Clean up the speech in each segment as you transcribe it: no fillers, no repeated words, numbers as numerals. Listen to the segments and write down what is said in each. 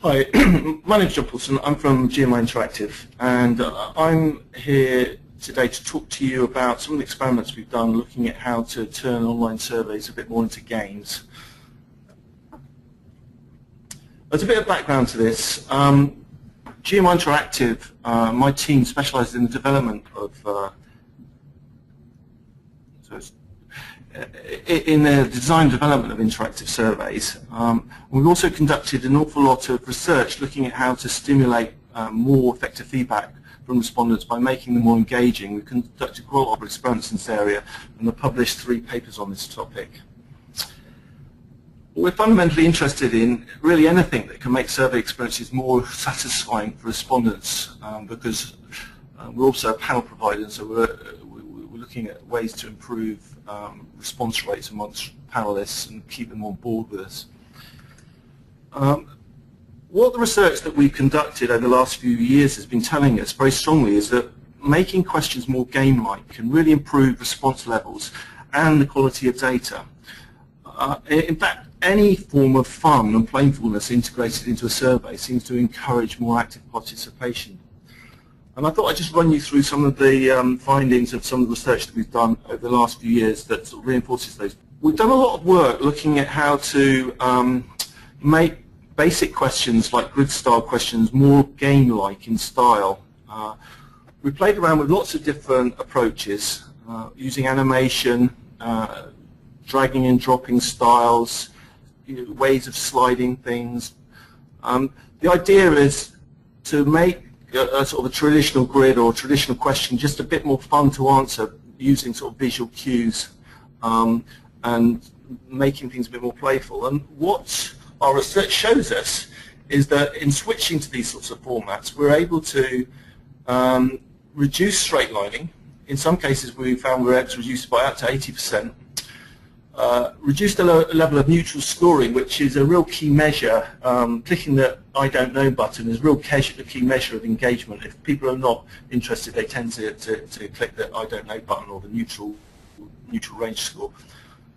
Hi, my name is Jon Pulestons. I'm from GMR Interactive, and I'm here today to talk to you about some of the experiments we've done looking at how to turn online surveys a bit more into games. There's a bit of background to this. GMR Interactive, my team specializes in the development of in the design and development of interactive surveys. We've also conducted an awful lot of research looking at how to stimulate more effective feedback from respondents by making them more engaging. We've conducted quite a lot of experiments in this area and have published 3 papers on this topic. We're fundamentally interested in really anything that can make survey experiences more satisfying for respondents, because we're also a panel provider, so we're looking at ways to improve response rates amongst panelists and keep them on board with us. What the research that we've conducted over the last few years has been telling us very strongly is that making questions more game-like can really improve response levels and the quality of data. In fact, any form of fun and playfulness integrated into a survey seems to encourage more active participation. And I thought I'd just run you through some of the findings of some of the research that we've done over the last few years that sort of reinforces those. We've done a lot of work looking at how to make basic questions like grid-style questions more game-like in style. We played around with lots of different approaches, using animation, dragging and dropping styles, ways of sliding things. The idea is to make a sort of a traditional grid or traditional question just a bit more fun to answer using sort of visual cues and making things a bit more playful. And what our research shows us is that in switching to these sorts of formats, we're able to reduce straight lining. In some cases, we found we're able to reduce by up to 80%. Reduce the level of neutral scoring, which is a real key measure. Clicking the I don't know button is a real key measure of engagement. If people are not interested, they tend to click the I don't know button or the neutral range score.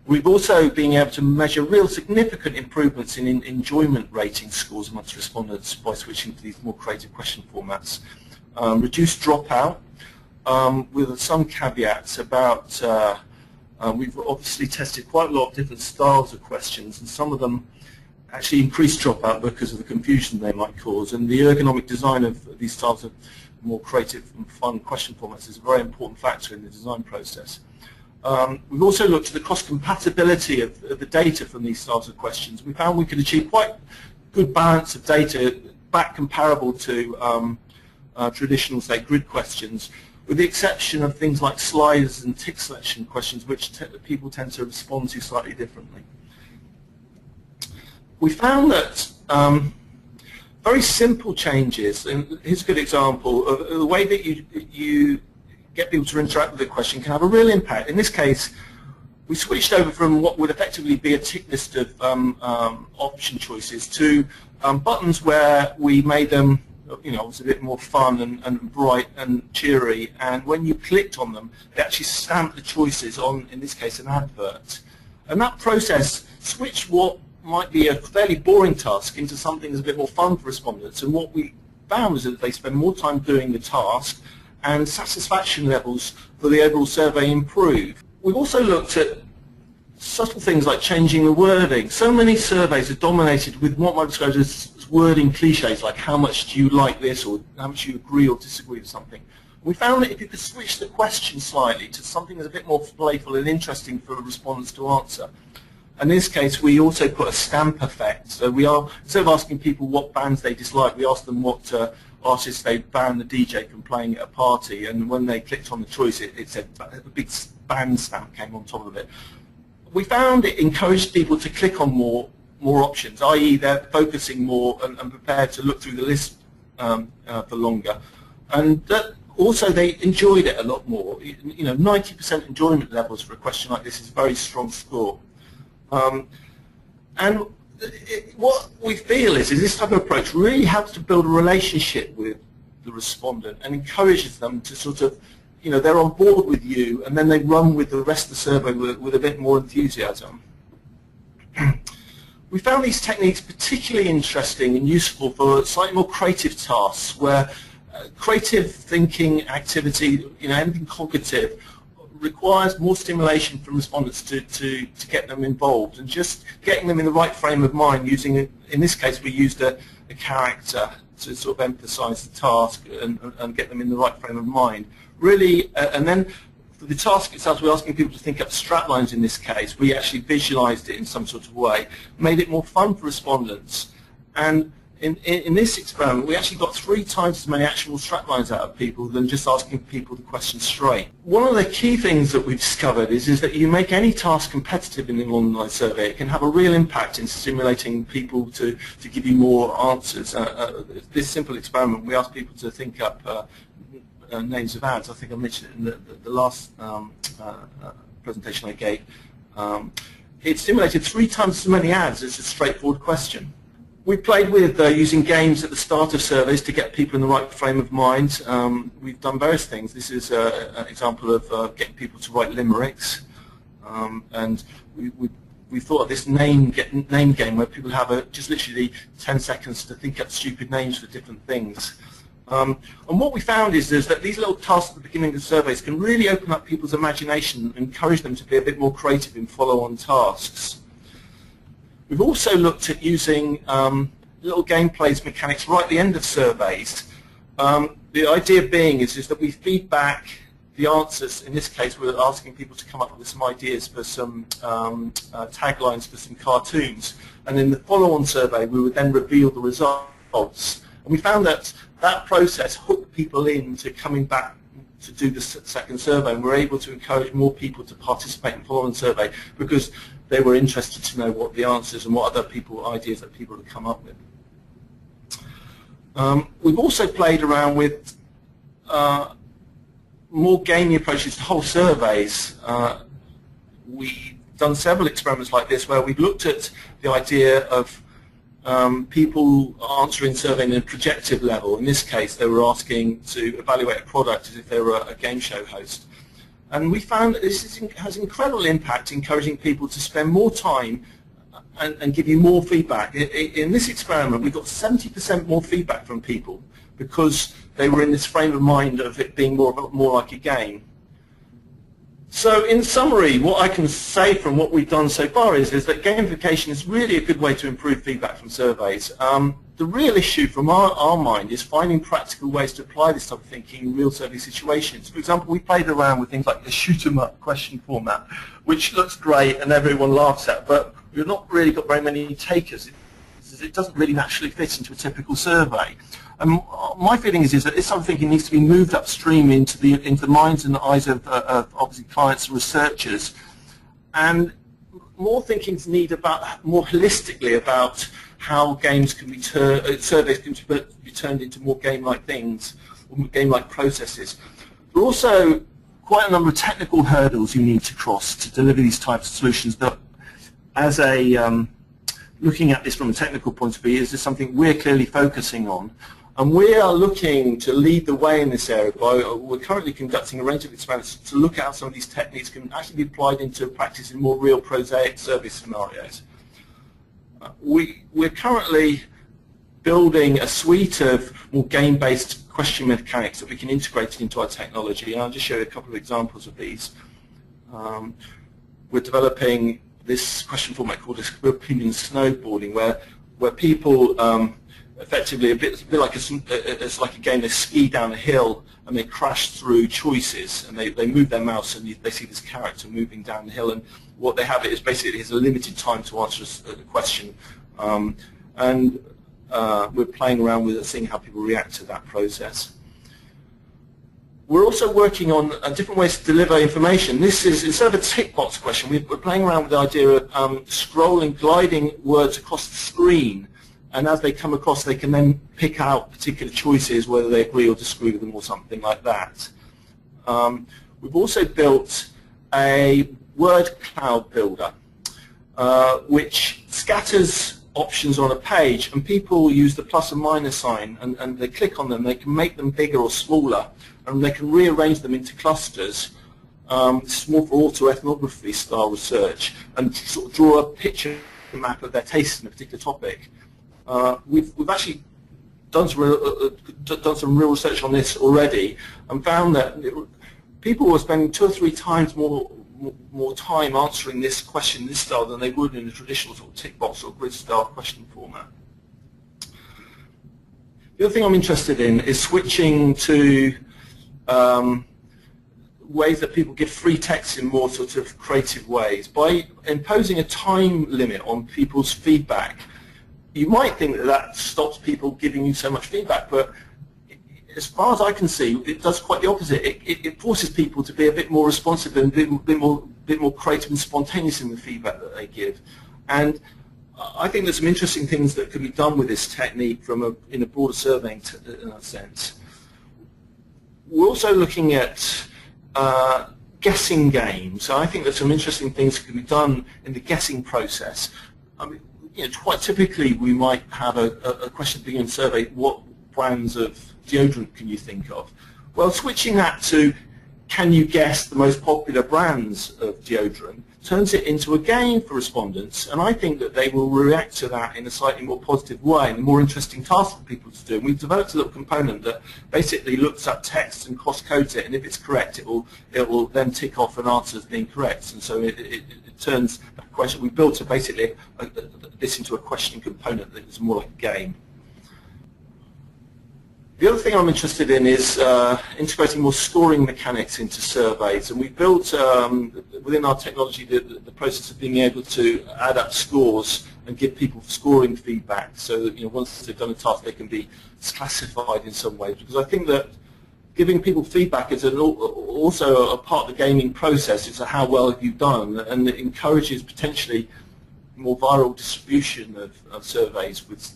We've also been able to measure real significant improvements in enjoyment rating scores amongst respondents by switching to these more creative question formats. Reduced dropout, with some caveats about we've obviously tested quite a lot of different styles of questions, and some of them actually increase dropout because of the confusion they might cause. And the ergonomic design of these styles of more creative and fun question formats is a very important factor in the design process. We've also looked at the cross-compatibility of the data from these styles of questions. We found we could achieve quite good balance of data back comparable to traditional, say, grid questions, with the exception of things like sliders and tick selection questions, which people tend to respond to slightly differently. We found that very simple changes, and here's a good example of the way that you get people to interact with the question can have a real impact. In this case, we switched over from what would effectively be a tick list of option choices to buttons where we made them, it was a bit more fun and bright and cheery, and when you clicked on them, they actually stamped the choices on, in this case, an advert. And that process switched what might be a fairly boring task into something that's a bit more fun for respondents. And what we found was that they spend more time doing the task, and satisfaction levels for the overall survey improve. We've also looked at subtle things like changing the wording. So many surveys are dominated with what might be described as wording cliches, like how much do you like this, or how much you agree or disagree with something. We found that if you could switch the question slightly to something that's a bit more playful and interesting for respondents to answer. In this case, we also put a stamp effect. So we are, instead of asking people what bands they dislike, we asked them what artists they banned the DJ from playing at a party, and when they clicked on the choice, it said a big band stamp came on top of it. We found it encouraged people to click on more options, i.e. they're focusing more and prepared to look through the list for longer. And that also they enjoyed it a lot more. 90% enjoyment levels for a question like this is a very strong score. And what we feel is this type of approach really helps to build a relationship with the respondent and encourages them to sort of, they're on board with you, and then they run with the rest of the survey with a bit more enthusiasm. We found these techniques particularly interesting and useful for slightly more creative tasks where creative thinking activity, anything cognitive, requires more stimulation from respondents to get them involved, and just getting them in the right frame of mind using, in this case we used a character to sort of emphasize the task and get them in the right frame of mind. Really, and then for the task itself, we're asking people to think up straplines in this case. We actually visualized it in some sort of way, made it more fun for respondents. And in this experiment, we actually got 3 times as many actual straplines out of people than just asking people the question straight. One of the key things that we've discovered is that you make any task competitive in an online survey, it can have a real impact in stimulating people to give you more answers. This simple experiment, we asked people to think up names of ads. I think I mentioned it in the last presentation I gave. It stimulated 3 times as many ads as a straightforward question. We played with using games at the start of surveys to get people in the right frame of mind. We've done various things. This is an example of getting people to write limericks. And we thought of this name game where people have just literally 10 seconds to think up stupid names for different things. And what we found is that these little tasks at the beginning of the surveys can really open up people's imagination and encourage them to be a bit more creative in follow-on tasks. We've also looked at using little gameplays mechanics right at the end of surveys. The idea being is that we feed back the answers. In this case, we're asking people to come up with some ideas for some taglines for some cartoons. And in the follow-on survey, we would then reveal the results. And we found that that process hooked people into coming back to do the second survey, and we're able to encourage more people to participate in the follow-on survey because they were interested to know what the answers and what other ideas that people had come up with. We've also played around with more gaming approaches to whole surveys. We've done several experiments like this where we've looked at the idea of people answering surveying at a projective level. In this case, they were asking to evaluate a product as if they were a game show host. And we found that this has incredible impact, encouraging people to spend more time and give you more feedback. In this experiment, we got 70% more feedback from people because they were in this frame of mind of it being more like a game. So in summary, what I can say from what we've done so far is that gamification is really a good way to improve feedback from surveys. The real issue from our mind is finding practical ways to apply this type of thinking in real survey situations. For example, we played around with things like the shoot-'em-up question format, which looks great and everyone laughs at, but we've not really got very many takers. It doesn't really naturally fit into a typical survey. And my feeling is that this type of thinking needs to be moved upstream into the minds and the eyes of obviously clients and researchers, and more thinking's need about more holistically about how games can be surveys can be turned into more game-like things, or game-like processes. There are also quite a number of technical hurdles you need to cross to deliver these types of solutions that, as a looking at this from a technical point of view, is this something we're clearly focusing on. And we are looking to lead the way in this area. We're currently conducting a range of experiments to look at how some of these techniques can actually be applied into practice in more real prosaic survey scenarios. We're currently building a suite of more game-based question mechanics that we can integrate into our technology. And I'll just show you a couple of examples of these. We're developing this question format called opinion snowboarding, where people effectively it's like a game. They ski down a hill and they crash through choices, and they move their mouse and they see this character moving down the hill, and what they have is basically a limited time to answer a question, and we're playing around with it, seeing how people react to that process. We're also working on different ways to deliver information. This is, instead of a tick box question, we're playing around with the idea of scrolling, gliding words across the screen, and as they come across, they can then pick out particular choices, whether they agree or disagree with them or something like that. We've also built a word cloud builder, which scatters options on a page, and people use the plus and minus sign, and they click on them. They can make them bigger or smaller, and they can rearrange them into clusters. This is more for autoethnography style research, and sort of draw a picture map of their taste in a particular topic. We've actually done some real research on this already and found that people were spending 2 or 3 times more time answering this question this style than they would in a traditional sort of tick box or grid style question format. The other thing I'm interested in is switching to ways that people give free text in more sort of creative ways. By imposing a time limit on people's feedback, you might think that that stops people giving you so much feedback, but as far as I can see, it does quite the opposite. It forces people to be a bit more responsive and a bit more creative and spontaneous in the feedback that they give. And I think there's some interesting things that can be done with this technique in a broader surveying sense. We're also looking at guessing games. So I think there's some interesting things that can be done in the guessing process. I mean, quite typically we might have a question being surveyed, what brands of deodorant can you think of? Well, switching that to can you guess the most popular brands of deodorant turns it into a game for respondents, and I think that they will react to that in a slightly more positive way and a more interesting task for people to do. And we've developed a little component that basically looks at text and cross-codes it, and if it's correct, it will then tick off an answer as being correct. And so it turns a question. We built basically this into a questioning component that is more like a game. The other thing I'm interested in is integrating more scoring mechanics into surveys, and we built within our technology the process of being able to add up scores and give people scoring feedback, so that once they've done a task they can be classified in some ways. Because I think that giving people feedback is also a part of the gaming process. It's how well have you done, and it encourages potentially more viral distribution of surveys with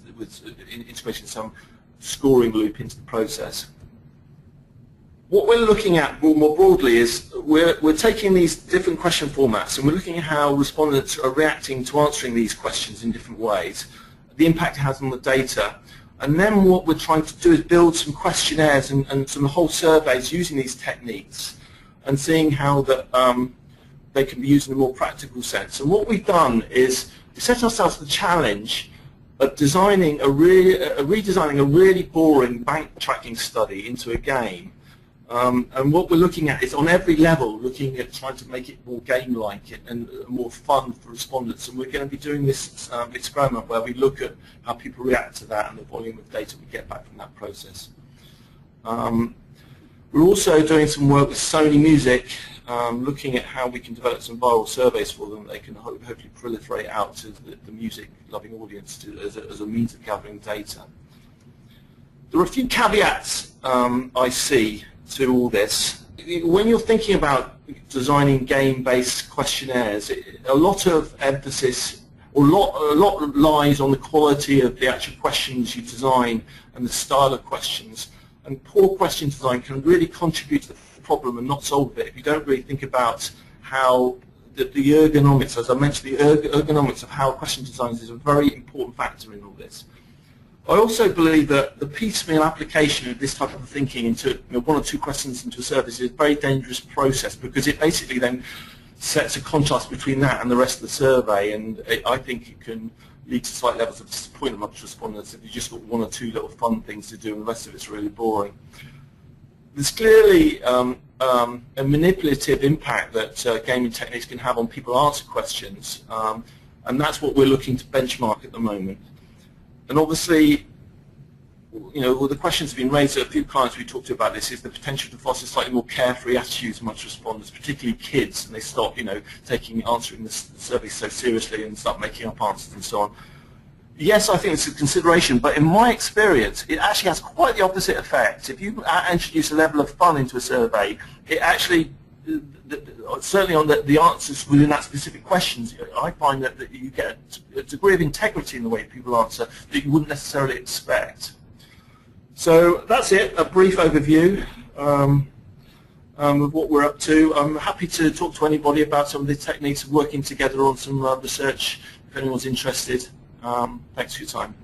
integrating some scoring loop into the process. What we're looking at more broadly is we're taking these different question formats and we're looking at how respondents are reacting to answering these questions in different ways, the impact it has on the data, and then what we're trying to do is build some questionnaires and some whole surveys using these techniques and seeing how that they can be used in a more practical sense. And what we've done is we set ourselves the challenge of designing redesigning a really boring bank tracking study into a game. And what we're looking at is on every level looking at trying to make it more game-like and more fun for respondents. And we're going to be doing this experiment where we look at how people react to that and the volume of data we get back from that process. We're also doing some work with Sony Music, looking at how we can develop some viral surveys for them that they can hopefully proliferate out to the music-loving audience as a means of gathering data. There are a few caveats I see to all this. When you're thinking about designing game-based questionnaires, a lot of emphasis, or a lot lies on the quality of the actual questions you design and the style of questions. And poor question design can really contribute to the problem and not solve it if you don't really think about how the ergonomics, as I mentioned, the ergonomics of how question design is a very important factor in all this. I also believe that the piecemeal application of this type of thinking into 1 or 2 questions into a service is a very dangerous process, because it basically then sets a contrast between that and the rest of the survey, and I think it can lead to slight levels of disappointment amongst respondents if you've just got 1 or 2 little fun things to do and the rest of it's really boring. There's clearly a manipulative impact that gaming techniques can have on people answer questions, and that's what we're looking to benchmark at the moment. And obviously, the questions have been raised at a few clients we talked about this, is the potential to foster slightly more carefree attitudes amongst respondents, particularly kids, and they stop, answering the survey so seriously and start making up answers and so on. Yes, I think it's a consideration, but in my experience, it actually has quite the opposite effect. If you introduce a level of fun into a survey, it actually, certainly on the answers within that specific questions, I find that you get a degree of integrity in the way people answer that you wouldn't necessarily expect. So that's it, a brief overview of what we're up to. I'm happy to talk to anybody about some of the techniques of working together on some research if anyone's interested. Thanks for your time.